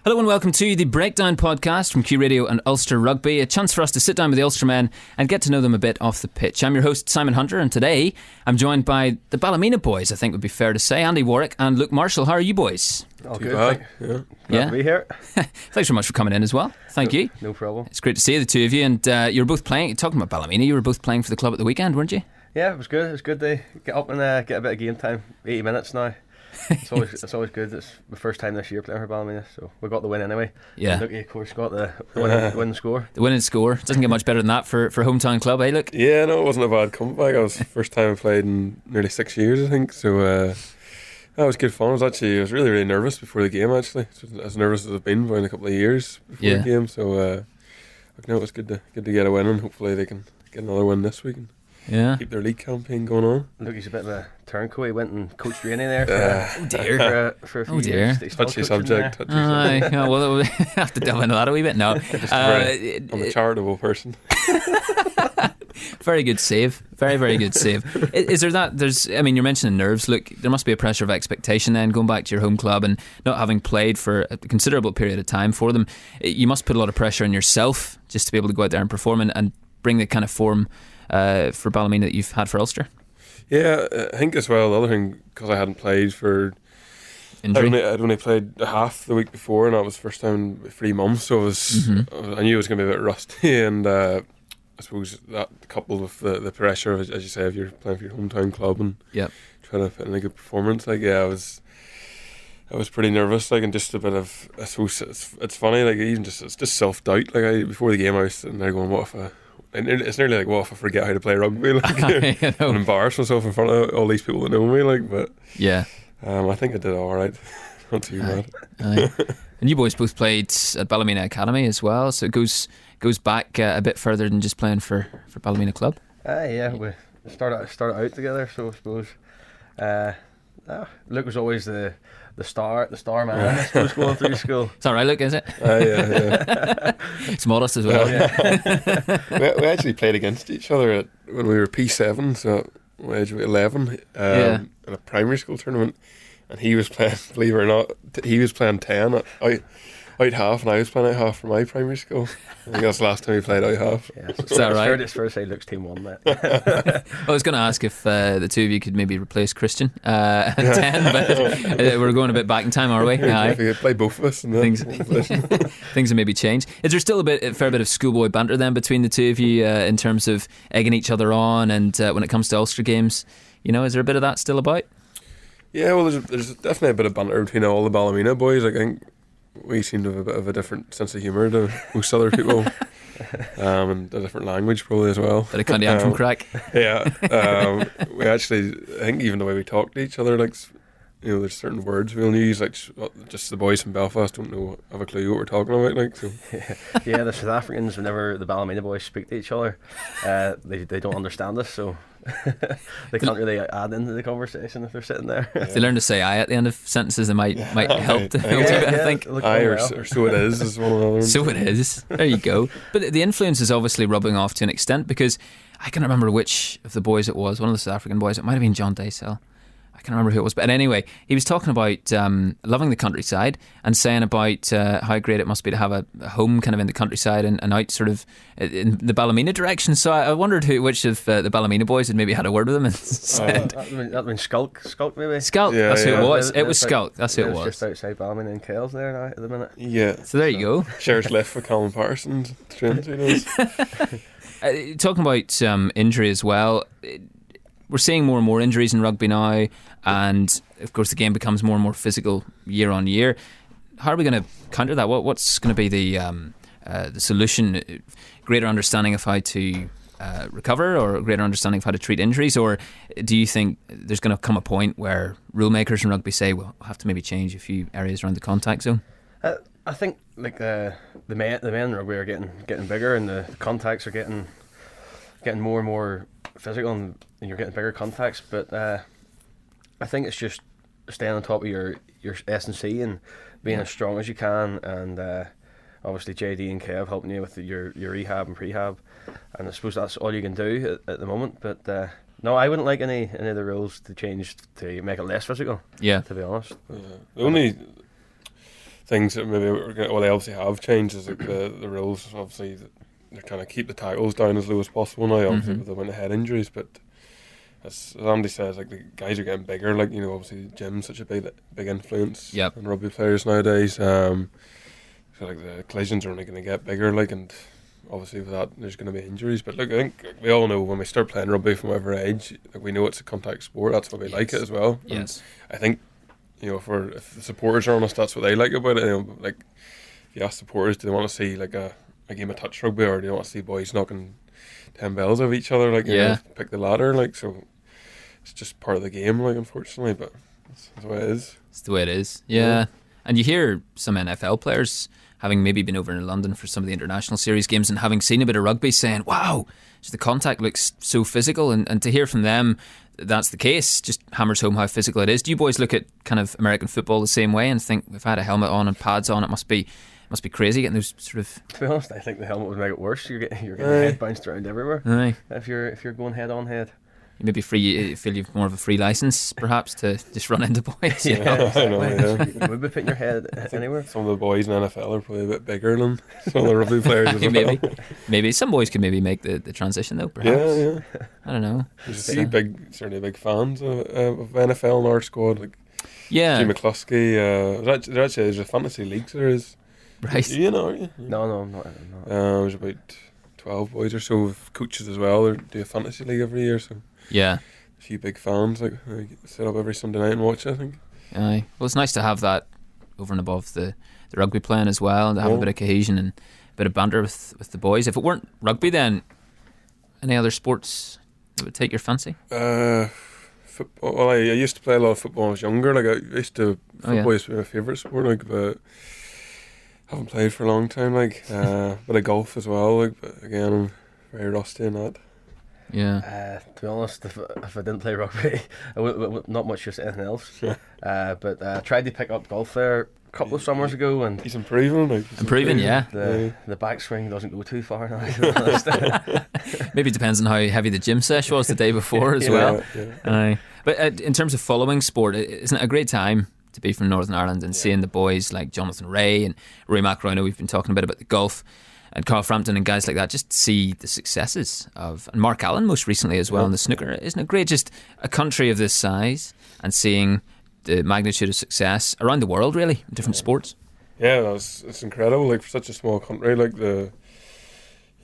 Hello and welcome to the Breakdown podcast from Q Radio and Ulster Rugby, a chance for us to sit down with the Ulster men and get to know them a bit off the pitch. I'm your host, Simon Hunter, and today I'm joined by the Ballymena boys, I think would be fair to say, Andy Warwick and Luke Marshall. How are you boys? All good, yeah. Glad to be here. Thanks very much for coming in as well. Thank you. No problem. It's great to see the two of you, and you were both playing, talking about Ballymena, you were both playing for the club at the weekend, weren't you? Yeah, it was good. It was good to get up and get a bit of game time. 80 minutes now. It's always good. It's the first time this year playing for Ballymena, so we got the win anyway. Yeah. And Luke, of course, got the winning score. The winning score. Doesn't get much better than that for hometown club, eh, Luke? Yeah, no, it wasn't a bad comeback. It was the first time I played in nearly 6 years, I think. So that was good fun. I was really, really nervous before the game, actually. As nervous as I've been in a couple of years before the game. So no, it was good to get a win, and hopefully they can get another win this week. Yeah. Keep their league campaign going on. Look, he's a bit of a turncoat. He went and coached Rainey there for a few years. Touchy subject. Yeah, well, we'll have to delve into that a wee bit now. I'm a charitable person. Very good save. Very, very good save. Is there that? You're mentioning nerves. Look, there must be a pressure of expectation then, going back to your home club and not having played for a considerable period of time for them. You must put a lot of pressure on yourself just to be able to go out there and perform and bring the kind of form for Ballymena that you've had for Ulster. Yeah, I think as well, the other thing, because I hadn't played for injury. I'd only played half the week before, and that was the first time in 3 months, so I knew it was going to be a bit rusty, and I suppose that coupled with the pressure of, as you say, if you're playing for your hometown club and trying to put in a good performance, I was pretty nervous, and just a bit of, I suppose it's funny, it's just self-doubt. Before the game I was sitting there going, it's nearly what if I forget how to play rugby, and embarrass myself in front of all these people that know me, but yeah, I think I did alright. Not too bad. And you boys both played at Ballymena Academy as well, so it goes back a bit further than just playing for Ballymena Club. Yeah, we started out together, so I suppose Luke was always the star man, I suppose, going through school. It's alright, Luke, is it? Yeah. It's modest as well. We actually played against each other when we were P7, so we age of 11, in a primary school tournament, and he was playing, believe it or not, he was playing 10 out half, and I was playing out half for my primary school. I think that's the last time we played out half. Yeah, so is that right? It's fair to say Luke's team won that. I was going to ask if the two of you could maybe replace Christian at 10, but we're going a bit back in time, are we? If we could play both of us in things have maybe changed. Is there still a fair bit of schoolboy banter then between the two of you in terms of egging each other on, and when it comes to Ulster games, is there a bit of that still about? Yeah, well, there's definitely a bit of banter between all the Ballymena boys. I think we seem to have a bit of a different sense of humour to most other people, and a different language probably as well. Bit of County Antrim crack. Yeah, we actually, I think even the way we talk to each other, there's certain words we'll use, just the boys from Belfast don't have a clue what we're talking about, so. Yeah, the South Africans, whenever the Ballymena boys speak to each other, they don't understand us, so they can't really add into the conversation if they're sitting there. If they learn to say "I" at the end of sentences, it might help. I think. Aye, or so it is one of them. So it is. There you go. But the influence is obviously rubbing off to an extent, because I can't remember which of the boys it was. One of the South African boys. It might have been John Desel. I can't remember who it was, but anyway, he was talking about loving the countryside and saying about how great it must be to have a home kind of in the countryside and out sort of in the Ballymena direction. So I wondered which of the Ballymena boys had maybe had a word with him and said... That means Skulk maybe? Skulk, that's who it was. It was Skulk, that's who it was. It's just outside Ballymena and Kells there now at the minute. Yeah. So there you go. Shares left for Colin Parsons. Talking about injury as well... We're seeing more and more injuries in rugby now, and of course the game becomes more and more physical year on year. How are we going to counter that? What's going to be the solution? Greater understanding of how to recover, or greater understanding of how to treat injuries, or do you think there's going to come a point where rule makers in rugby say we'll have to maybe change a few areas around the contact zone? I think the men in rugby are getting bigger, and the contacts are getting more and more physical, and you're getting bigger contacts, but I think it's just staying on top of your S&C and being as strong as you can, and obviously JD and Kev helping you with your rehab and prehab, and I suppose that's all you can do at the moment. But no, I wouldn't like any of the rules to change to make it less physical, to be honest. The only things that maybe they obviously have changed is like the rules. Obviously, they're trying to keep the tackles down as low as possible now. Obviously, with the amount of head injuries, but as Andy says, like the guys are getting bigger. Like obviously, the gym's such a big influence on rugby players nowadays. So like the collisions are only going to get bigger. Like, and obviously with that, there's going to be injuries. But look, I think we all know when we start playing rugby from whatever age, like we know it's a contact sport. That's why we like it as well. Yes, and I think. If the supporters are honest, that's what they like about it. Like, if you ask supporters, do they want to see like a game of touch rugby, or do they want to see boys knocking 10 bells of each other? Like, pick the ladder. Like, so it's just part of the game. Like, unfortunately, but that's the way it is. It's the way it is. Yeah. And you hear some NFL players having maybe been over in London for some of the international series games and having seen a bit of rugby, saying, "Wow, just the contact looks so physical," and to hear from them. That's the case, just hammers home how physical it is. Do you boys look at kind of American football the same way and think if I had a helmet on and pads on, it must be crazy getting those sort of... To be honest, I think the helmet would make it worse. You're getting your head bounced around everywhere. Aye. If you're going head on head. You maybe feel you've more of a free license, perhaps, to just run into boys. I know, You would be putting your head anywhere. Some of the boys in the NFL are probably a bit bigger than some of the rugby players as well. Maybe some boys could maybe make the transition though, perhaps. Yeah. I don't know. There's certainly big fans of NFL in our squad. Like Jim McCluskey. There's a fantasy league there is. Right. You know, aren't you? No, I'm not. There's about 12 boys or so with coaches as well. They do a fantasy league every year, so a few big fans like set up every Sunday night and watch it, I think. Aye. Well, it's nice to have that over and above the rugby playing as well, and to have a bit of cohesion and a bit of banter with the boys. If it weren't rugby, then any other sports that would take your fancy? Football. Well, I used to play a lot of football when I was younger. Like I used to football used to be my favourite sport. Like, but haven't played for a long time. Like, bit of golf as well. Like, but again, I'm very rusty in that. Yeah. To be honest, if I didn't play rugby, I would not much use anything else. But I tried to pick up golf there a couple of summers ago, and he's improving. The backswing doesn't go too far now. To be honest. Maybe it depends on how heavy the gym session was the day before as well. Yeah. But in terms of following sport, isn't it a great time to be from Northern Ireland and seeing the boys like Jonathan Ray and Rory McIlroy? I know we've been talking a bit about the golf. And Carl Frampton and guys like that, just see the successes of, and Mark Allen most recently as well in the snooker. Isn't it great, just a country of this size and seeing the magnitude of success around the world, really, in different sports? Yeah, it's incredible. Like, for such a small country, like the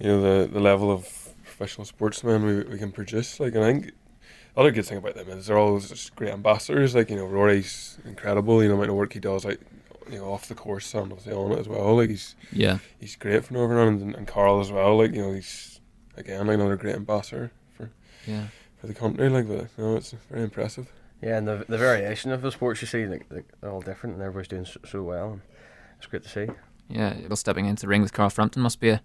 level of professional sportsmen we can produce. Like, and I think the other good thing about them is they're all just great ambassadors. Like, Rory's incredible. The amount of work he does, like, off the course and obviously on it as well. Like, he's great for Northern Ireland, and Carl as well. Like, he's again another great ambassador for the country. Like, but it's very impressive. Yeah, and the variation of the sports you see, like they're all different, and everybody's doing so well. And it's great to see. Yeah, well, stepping into the ring with Carl Frampton must be a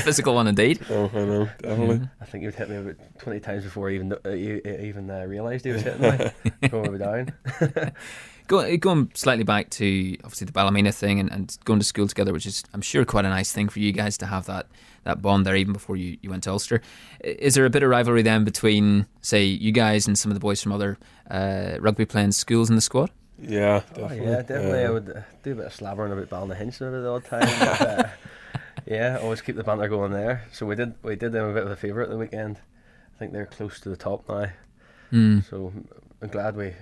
physical one indeed. Oh, I know, definitely. Yeah. I think he would hit me about 20 times before I even realised he was hitting me. Going down. Going slightly back to obviously the Ballymena thing and going to school together, which is I'm sure quite a nice thing for you guys to have that bond there even before you went to Ulster. Is there a bit of rivalry then between, say, you guys and some of the boys from other rugby playing schools in the squad? Yeah, definitely. Definitely. I would do a bit of slabbering about Ballyhinch at the odd time. But, always keep the banter going there. So we did them a bit of a favour at the weekend. I think they're close to the top now. So I'm glad we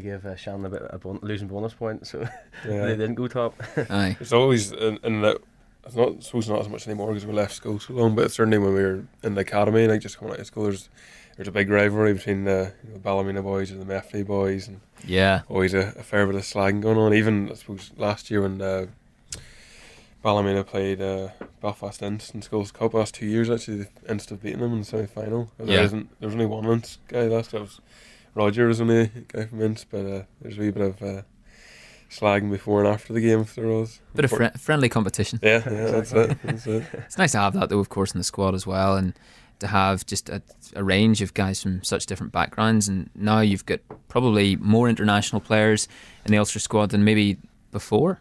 gave Shannon a bit of a losing bonus point, so they didn't go top. Aye. It's always in that. It's not suppose not as much anymore because we left school so long. But certainly when we were in the academy, like just coming out of school, there's a big rivalry between the Ballymena boys and the Meffley boys, and always a fair bit of slagging going on. Even I suppose last year when Ballymena played Belfast Inst in Schools Cup last 2 years, actually the Inst have beaten them in the semi-final. There was only one Inst guy last year. Roger was only a guy from Inst, but there's a wee bit of slagging before and after the game if there was. Bit of friendly competition. Yeah, that's it. It's nice to have that though, of course, in the squad as well, and to have just a range of guys from such different backgrounds. And now you've got probably more international players in the Ulster squad than maybe before.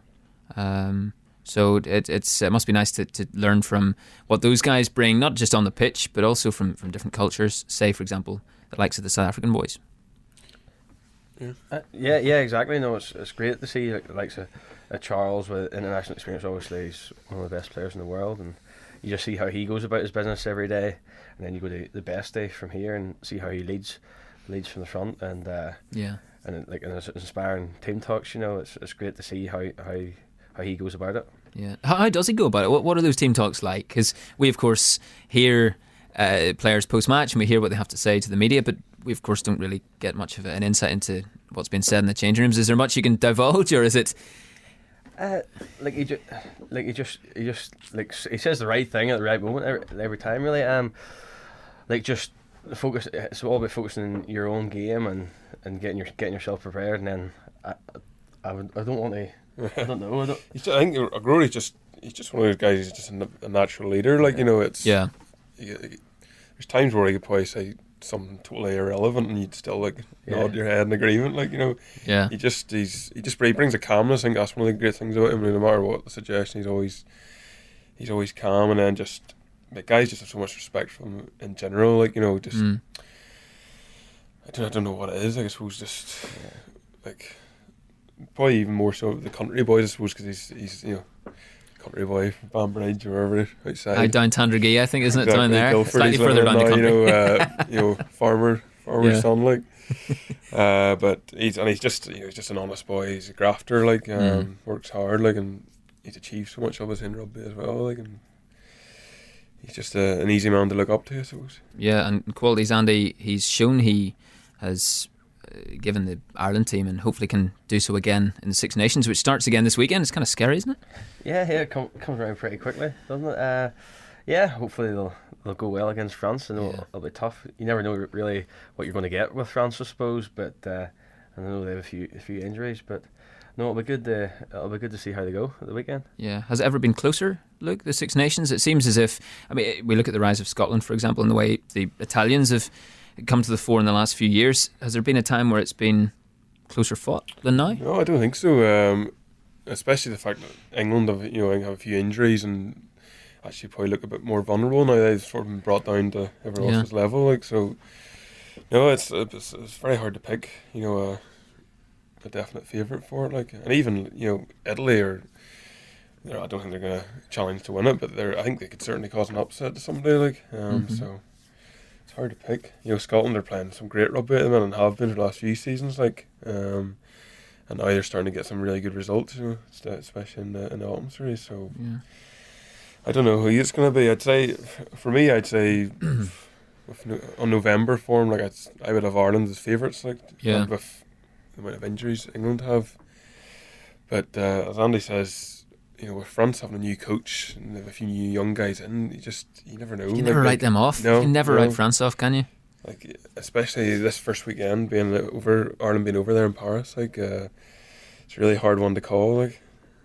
So it must be nice to learn from what those guys bring, not just on the pitch, but also from different cultures. Say, for example, the likes of the South African boys. Yeah, exactly. No, it's great to see like the likes of Charles with international experience, obviously he's one of the best players in the world, and you just see how he goes about his business every day, and then you go to the best day from here and see how he leads from the front, and it's inspiring team talks. It's great to see how he goes about it. Yeah, how does he go about it? What are those team talks like? Because we of course hear players post match and we hear what they have to say to the media, but we of course don't really get much of an insight into what's been said in the changing rooms. Is there much you can divulge, or is it? He says the right thing at the right moment every time, really. Just focus. It's all about focusing on your own game and getting yourself prepared. And then I don't want to. I don't know. I think Rory's he's just one of those guys. He's just a natural leader. It's there's times where he could probably say something totally irrelevant and you'd still nod your head in agreement. He brings a calmness. I think that's one of the great things about him. No matter what the suggestion, he's always calm, and then guys just have so much respect for him in general. I don't know what it is. I suppose probably even more so the country boys, I suppose, because he's country boy from Banbridge or wherever outside. Down Tandragee, I think, isn't it, down there? Guildford, slightly further down the country. Farmer's son, but he's just an honest boy. He's a grafter, works hard, and he's achieved so much obviously in rugby as well, and he's just an easy man to look up to, I suppose. Yeah, and qualities, Andy, he's shown he has given the Ireland team, and hopefully can do so again in the Six Nations, which starts again this weekend. It's kind of scary, isn't it? Yeah, it comes around pretty quickly, doesn't it? Hopefully they'll go well against France, and it'll be tough. You never know really what you're going to get with France, I suppose, but I know they have a few injuries, but no, it'll be good to see how they go at the weekend. Yeah. Has it ever been closer, Luke, the Six Nations? It seems as if, we look at the rise of Scotland, for example, and the way the Italians have come to the fore in the last few years. Has there been a time where it's been closer fought than now? No, I don't think so. Especially the fact that England have a few injuries and actually probably look a bit more vulnerable now. They've sort of been brought down to everyone else's level. It's very hard to pick. A definite favourite for it. And even Italy I don't think they're going to challenge to win it, but I think they could certainly cause an upset to somebody. So. It's hard to pick. Scotland are playing some great rugby at the minute and have been for the last few seasons. And now they're starting to get some really good results. Especially in the autumn series. So I don't know who it's going to be. I'd say on November form, I would have Ireland as favourites. With the amount of injuries England have. But as Andy says, with France having a new coach and they have a few new young guys in, you never know. You can never write them off. No, you can never write France off, can you? Especially this first weekend, Ireland being over there in Paris, it's a really hard one to call.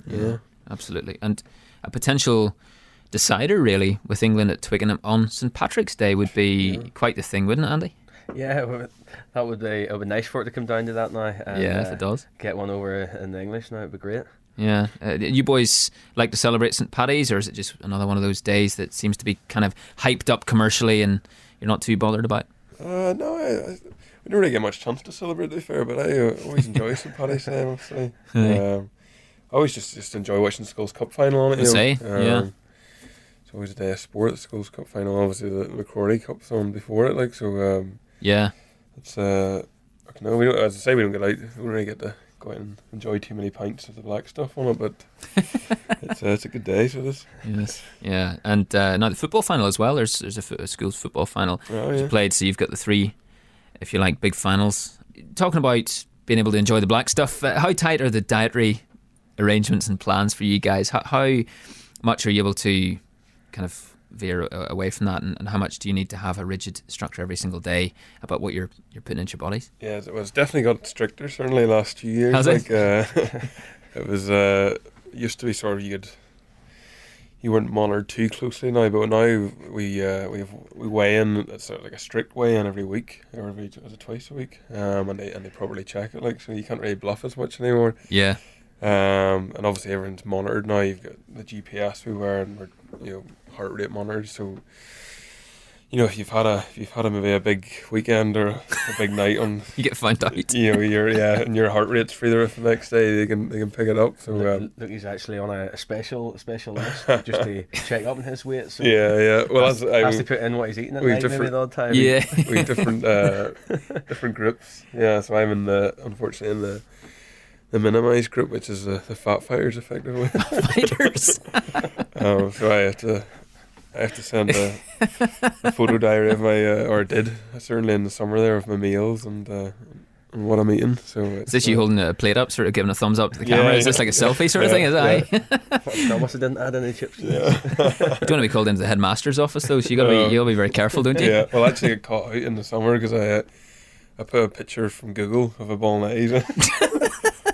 Yeah, absolutely. And a potential decider, really, with England at Twickenham on St Patrick's Day would be quite the thing, wouldn't it, Andy? Yeah, that would be. It would be nice for it to come down to that now. And, if it does, get one over in the English now. It'd be great. Yeah, you boys like to celebrate St Paddy's, or is it just another one of those days that seems to be kind of hyped up commercially and you're not too bothered about? No, we don't really get much chance to celebrate, to be fair, but I always enjoy St Paddy's Day, I must say. I always just enjoy watching the Schools Cup final on it. It's always a day of sport, the Schools Cup final, obviously the McCrory Cup's on before it, it's we don't, as I say, we don't get out, we don't really get to go out and enjoy too many pints of the black stuff on it, but it's a good day, so it is. Yes, yeah, and now the football final as well. There's a school's football final played, so you've got the three, if you like, big finals. Talking about being able to enjoy the black stuff, how tight are the dietary arrangements and plans for you guys? How much are you able to kind of veer away from that, and how much do you need to have a rigid structure every single day about what you're putting into your bodies? Yeah, it's definitely got stricter, certainly last few years. Has it? It was used to be sort of you weren't monitored too closely now, but now we weigh in. It's like a strict weigh in every week, or is it twice a week? And they properly check it, so you can't really bluff as much anymore. Yeah. And obviously everyone's monitored now. You've got the GPS we wear, and we're heart rate monitored, so if you've had a maybe a big weekend or a big night on, You get found out. and your heart rate's through the roof the next day, they can pick it up. So Look, he's actually on a special list just to check up on his weight. So yeah. Well, has to put in what he's eating at night maybe the odd time. Yeah. we different different groups. Yeah, so I'm unfortunately in the minimised group, which is the fat fighters, effectively. Fighters. So I have to send a photo diary of my, or I did certainly in the summer there, of my meals and what I'm eating. So Is this you holding a plate up, sort of giving a thumbs up to the camera? Is this like a selfie sort of thing? Is that? Thomas didn't add any chips. Yeah. You don't want to be called into the headmaster's office though, so you gotta be very careful, don't you? Yeah. Well, I actually get caught out in the summer because I put a picture from Google of a bolognese.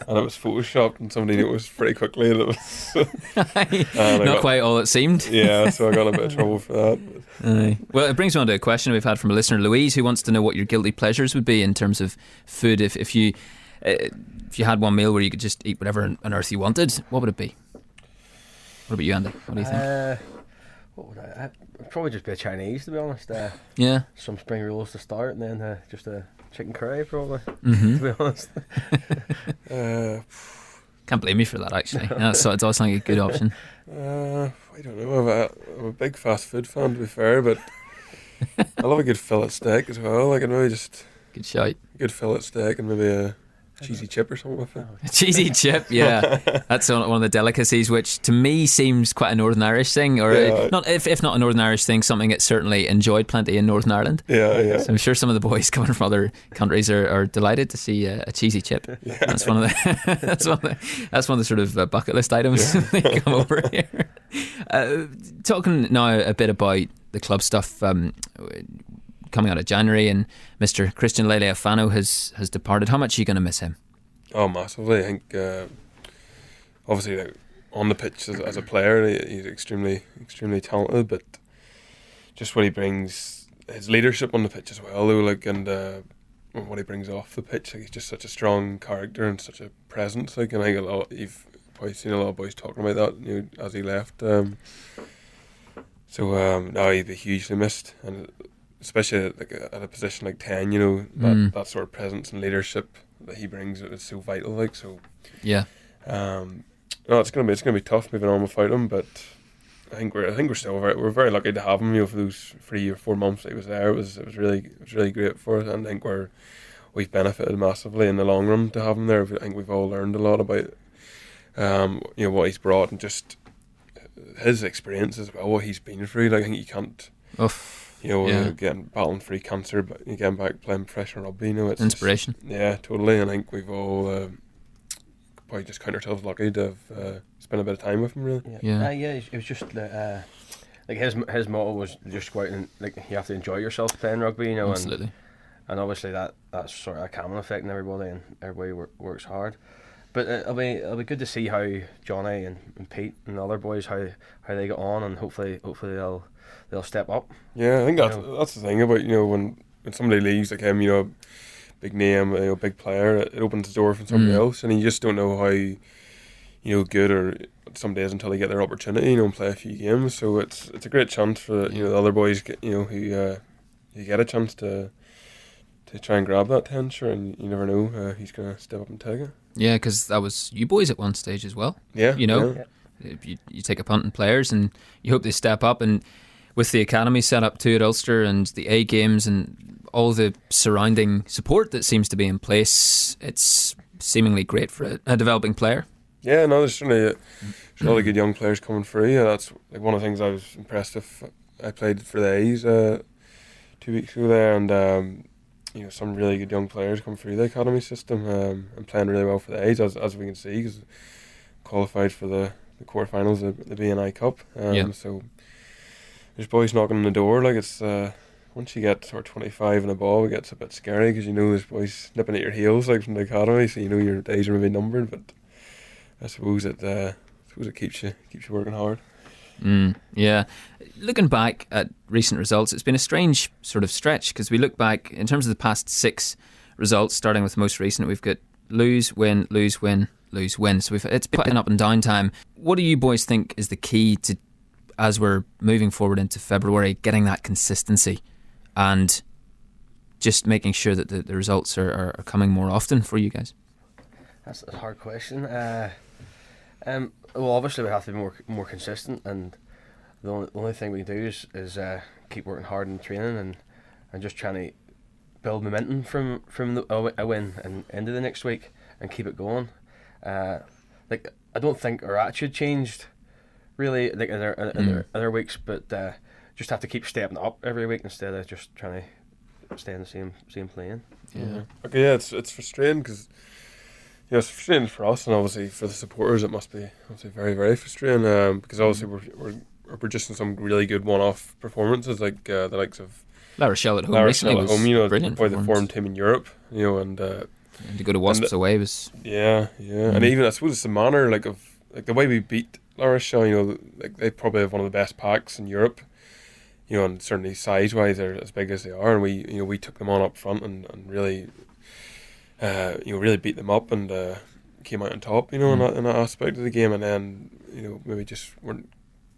And it was photoshopped, and somebody noticed pretty quickly that it was not quite all it seemed. Yeah, so I got a bit of trouble for that. Well, it brings me on to a question we've had from a listener, Louise, who wants to know what your guilty pleasures would be in terms of food. If you had one meal where you could just eat whatever on earth you wanted, what would it be? What about you, Andy? What do you think? What would I'd probably just be a Chinese, to be honest. Yeah. Some spring rolls to start, and then just a chicken curry, probably. Mm-hmm. To be honest. Can't blame me for that, actually. Yeah, so it does sound like a good option. I don't know. I'm a big fast food fan, to be fair, but I love a good fillet steak as well. Like, maybe just Good shout. a good fillet steak and maybe a cheesy chip or something with it. A cheesy chip, yeah. That's one of the delicacies, which to me seems quite a Northern Irish thing, or not if not a Northern Irish thing, something that's certainly enjoyed plenty in Northern Ireland. Yeah. So I'm sure some of the boys coming from other countries are delighted to see a cheesy chip. Yeah. That's one of the that's one of the sort of bucket list items when they come over here. Talking now a bit about the club stuff. Coming out of January, and Mr. Christian Laelia Fano has departed. How much are you going to miss him? Oh, massively. I think obviously like, on the pitch as a player, he's extremely talented, but just what he brings, his leadership on the pitch as well, though, like, and what he brings off the pitch, like, he's just such a strong character and such a presence. Like, and I think you've probably seen a lot of boys talking about that, as he left. Now he'd be hugely missed, and especially like at a position like 10, that sort of presence and leadership that he brings is so vital. Like, so yeah. No, it's gonna be tough moving on without him, but I think we're still we're very lucky to have him. For those 3 or 4 months that he was there, it was really great for us, and I think we've benefited massively in the long run to have him there. I think we've all learned a lot about what he's brought and just his experience as well, what he's been through. Like, I think you can't. Getting battling through cancer, but getting back playing professional rugby, it's inspiration. Yeah, totally. And I think we've all probably just count ourselves lucky to have spent a bit of time with him, really. It was just like his motto was just go out and like you have to enjoy yourself playing rugby, Absolutely. And obviously that's sort of a common effect in everybody, and everybody works hard. But it'll be good to see how Johnny and Pete and the other boys how they get on, and hopefully they'll step up. Yeah, I think that's the thing about when somebody leaves like him, big name, big player, it opens the door for somebody else, and you just don't know how good or some days until they get their opportunity, and play a few games. So it's a great chance for the other boys, who you get a chance to try and grab that 10, sure, and you never know who's going to step up and take it. Yeah, because that was you boys at one stage as well. Yeah, You take a punt on players and you hope they step up, and with the academy set up too at Ulster and the A games and all the surrounding support that seems to be in place, it's seemingly great for a developing player. Yeah, no, there's certainly a lot of good young players coming through. Yeah, that's like one of the things I was impressed with. I played for the A's 2 weeks ago there, and some really good young players come through the academy system and playing really well for the A's, as we can see, because qualified for the quarterfinals of the BNI Cup. So there's boys knocking on the door. Like, it's once you get sort of 25 and above, it gets a bit scary because there's boys nipping at your heels like from the academy, so your days are maybe numbered. But I suppose it keeps you working hard. Yeah. Looking back at recent results, it's been a strange sort of stretch, because we look back in terms of the past 6 results, starting with the most recent, we've got lose, win, lose, win, lose, win. So it's been up and down time. What do you boys think is the key to as we're moving forward into February, getting that consistency and just making sure that the results are coming more often for you guys? That's a hard question. Well, obviously we have to be more consistent, and the only thing we can do is keep working hard in training and just trying to build momentum from a win and into the next week and keep it going. Like, I don't think our attitude changed really, like in our other weeks, but just have to keep stepping up every week instead of just trying to stay in the same plane. Yeah. Okay. Yeah, it's frustrating because it's frustrating for us, and obviously for the supporters it must be obviously very, very frustrating. Because obviously we're producing some really good one-off performances, like the likes of La Rochelle at home La recently Rochelle at home, brilliant. probably the form team in Europe, and to go to Wasps away was and even I suppose it's the manner like the way we beat La Rochelle, like they probably have one of the best packs in Europe, and certainly size wise they're as big as they are, and we took them on up front and really really beat them up and came out on top, in that aspect of the game, and then maybe just weren't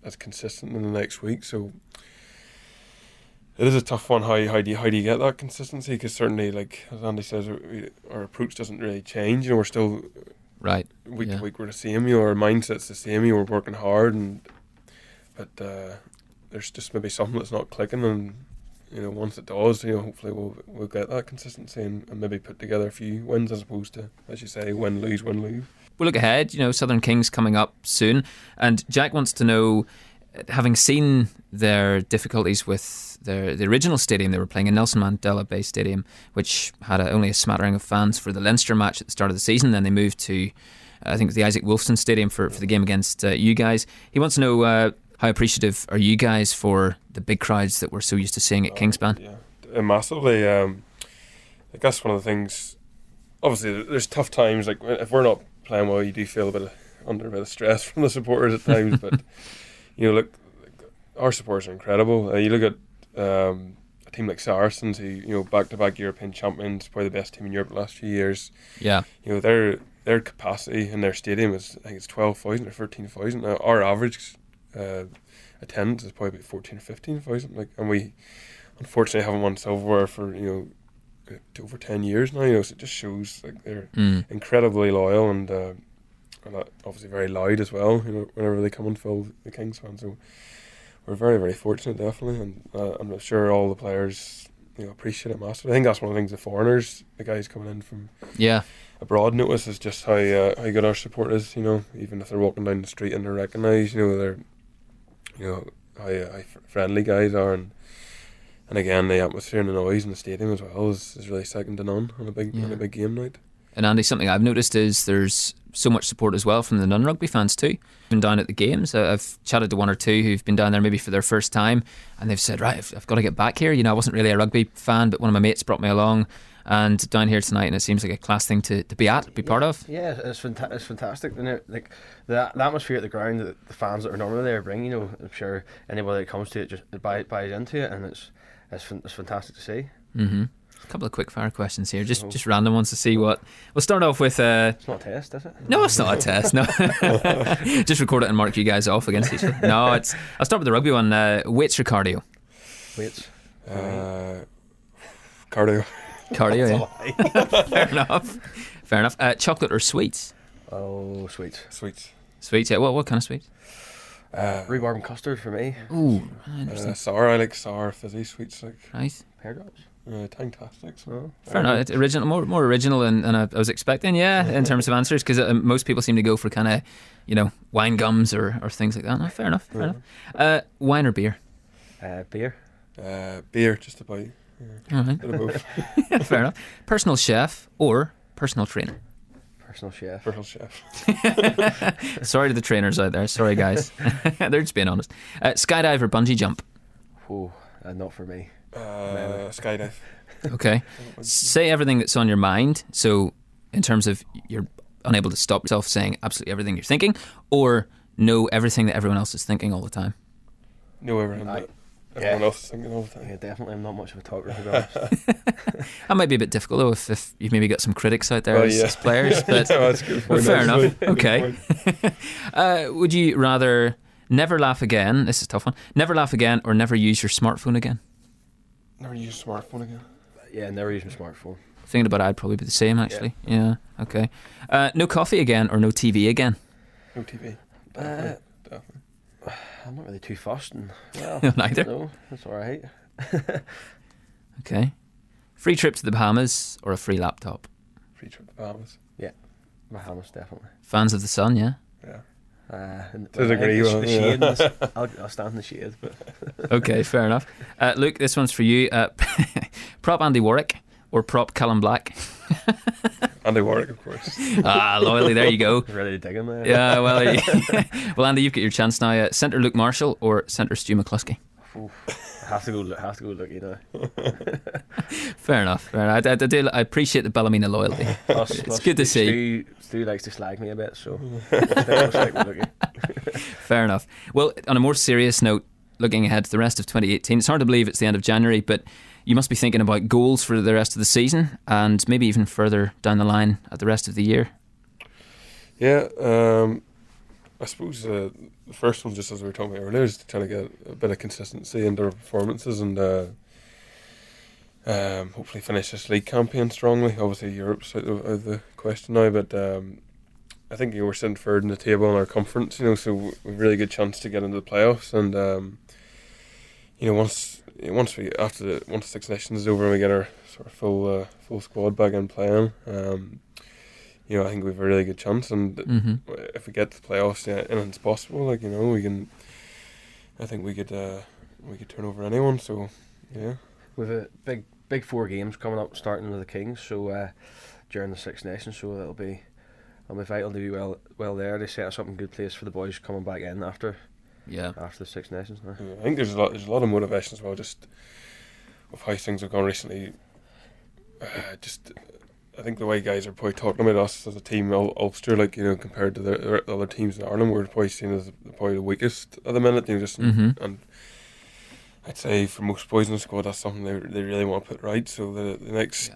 as consistent in the next week. So it is a tough one. How do you get that consistency? Because certainly, like as Andy says, our approach doesn't really change. We're still week to week we're the same. Our mindset's the same. We're working hard, but there's just maybe something that's not clicking. And once it does, hopefully we'll get that consistency and maybe put together a few wins as opposed to, as you say, win lose. We'll look ahead. Southern Kings coming up soon, and Jack wants to know, having seen their difficulties with the original stadium they were playing in, Nelson Mandela Bay Stadium, which had only a smattering of fans for the Leinster match at the start of the season. Then they moved to, I think it was the Isaac Wolfson Stadium for the game against you guys. He wants to know how appreciative are you guys for the big crowds that we're so used to seeing at Kingspan? Yeah, massively. I guess one of the things, obviously there's tough times, like if we're not playing well, you do feel under a bit of stress from the supporters at times, but look, our supporters are incredible. You look at a team like Saracens, who back-to-back European champions, probably the best team in Europe the last few years. Yeah, their capacity in their stadium is, I think it's 12,000 or 13,000. Now our average attendance is probably about 14 or 15,000. And we unfortunately haven't won silverware for over 10 years now. So it just shows like they're incredibly loyal and obviously very loud as well. Whenever they come and fill the Kings fan. So we're very, very fortunate, definitely, and I'm sure all the players appreciate it massively. I think that's one of the things the foreigners, the guys coming in from abroad, notice is just how good our support is. Even if they're walking down the street and they're recognised, they're how friendly guys are, and again the atmosphere and the noise in the stadium as well is really second to none on a big game night. And Andy, something I've noticed is there's so much support as well from the non-rugby fans too. Been down at the games. I've chatted to one or two who've been down there maybe for their first time, and they've said, right, I've got to get back here. I wasn't really a rugby fan, but one of my mates brought me along, and down here tonight, and it seems like a class thing to be part of. Yeah, it's fantastic. And like the atmosphere at the ground that the fans that are normally there bring. I'm sure anybody that comes to it just buys into it, and it's fantastic to see. Mm-hmm. A couple of quick fire questions here, just random ones to see what. We'll start off with. It's not a test, is it? No, it's not a test. No, just record it and mark you guys off against each other. No, I'll start with the rugby one. Weights or cardio? Weights. Cardio. Cardio. Yeah. Fair enough. Chocolate or sweets? Oh, sweets. Sweets. Yeah. What kind of sweets? Rhubarb and custard for me. Ooh, sour. I like sour fizzy sweets. Nice. Pear drops. Fantastic. So. Fair enough. It's original, more original than I was expecting. Yeah, in terms of answers, because most people seem to go for kind of, wine gums or things like that. No, fair enough. Wine or beer? Beer. Beer, just about. All right. Bit of both. Yeah, fair enough. Personal chef or personal trainer? Personal chef. Sorry to the trainers out there. Sorry, guys. They're just being honest. Skydive or bungee jump? Oh, not for me. Skydive. Okay. Say everything that's on your mind. So, in terms of you're unable to stop yourself saying absolutely everything you're thinking, or know everything that everyone else is thinking all the time. Know everything that everyone else is thinking all the time. Yeah, definitely. I'm not much of a talker, to be honest. That might be a bit difficult though if you've maybe got some critics out there as players. But that's good point. Fair enough. Okay. Would you rather Never laugh again. This is a tough one. Never laugh again or never use your smartphone again. Never use a smartphone again. Yeah, never use my smartphone. Thinking about it, I'd probably be the same, actually. Yeah, okay. No coffee again or no TV again. No TV. Definitely. I'm not really too fussed. And, well, Neither? No, that's all right. Okay. Free trip to the Bahamas or a free laptop? Free trip to the Bahamas. Yeah, Bahamas, definitely. Fans of the sun, yeah? Yeah. To a degree, the yeah. shade, I'll stand in the shade. But Okay, fair enough. Luke, this one's for you. Prop Andy Warwick or prop Callum Black? Andy Warwick, of course. Loyally, there you go. ready to dig in there. Yeah, well, well, Andy, you've got your chance now. Centre Luke Marshall or centre Stu McCluskey? Have to go look, you know. Fair enough. I appreciate the Ballymena loyalty. It's good to see. Stu likes to slag me a bit, so I'll stick with Lookie. Fair enough. Well, on a more serious note, looking ahead to the rest of 2018, it's hard to believe it's the end of January, but you must be thinking about goals for the rest of the season and maybe even further down the line at the rest of the year. Yeah, I suppose the first one, just as we were talking about earlier, is trying to get a bit of consistency into our performances and hopefully finish this league campaign strongly. Obviously Europe's out of the question now, but I think we're sitting third in the table in our conference, so we've a really good chance to get into the playoffs. And once Six Nations is over and we get our sort of full squad back in playing, I think we've a really good chance. And if we get to the playoffs, anything's possible. I think we could turn over anyone. So yeah, with a big 4 games coming up, starting with the Kings. So during the Six Nations, so it'll be vital to do well there. They set us up in a good place for the boys coming back in after the Six Nations. Yeah, I think there's a lot of motivation as well, just with how things have gone recently. I think the way guys are probably talking about us as a team, Ulster, compared to the other teams in Ireland, we're probably seen as probably the weakest at the minute. And I'd say for most boys in the squad, that's something they really want to put right. So the next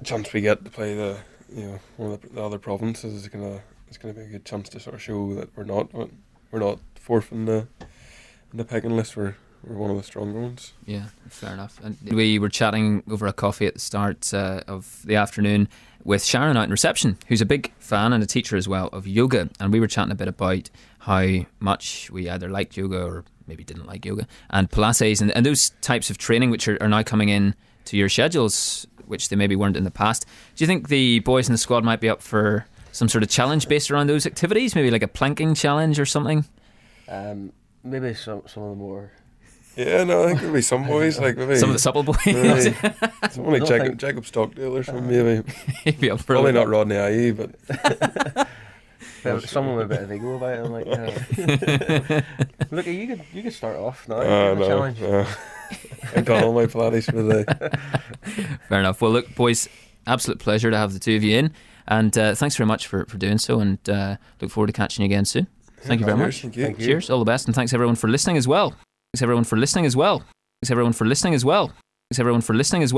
chance we get to play one of the other provinces is gonna be a good chance to sort of show that we're not fourth in the pecking list. We're one of the stronger ones. Yeah, fair enough. And we were chatting over a coffee at the start of the afternoon with Sharon out in reception, who's a big fan and a teacher as well of yoga, and we were chatting a bit about how much we either liked yoga or maybe didn't like yoga, and Pilates and those types of training which are now coming in to your schedules, which they maybe weren't in the past. Do you think the boys in the squad might be up for some sort of challenge based around those activities, maybe like a planking challenge or something? Maybe some of the more. Yeah, no, I think there'll be some boys, like maybe some of the supple boys. Someone like Jacob Stockdale or something, maybe. He'd be up for probably not Rodney IE, but someone with a bit of ego about it. I'm like, look, you could start off now. Challenge. I've done all my Pilates for the day. Fair enough. Well, look, boys, absolute pleasure to have the two of you in, and thanks very much for doing so, and look forward to catching you again soon. Thank you very much. Thank you. Cheers, all the best, and thanks everyone for listening as well. Thanks everyone for listening as well. Thanks everyone for listening as well. Thanks everyone for listening as well.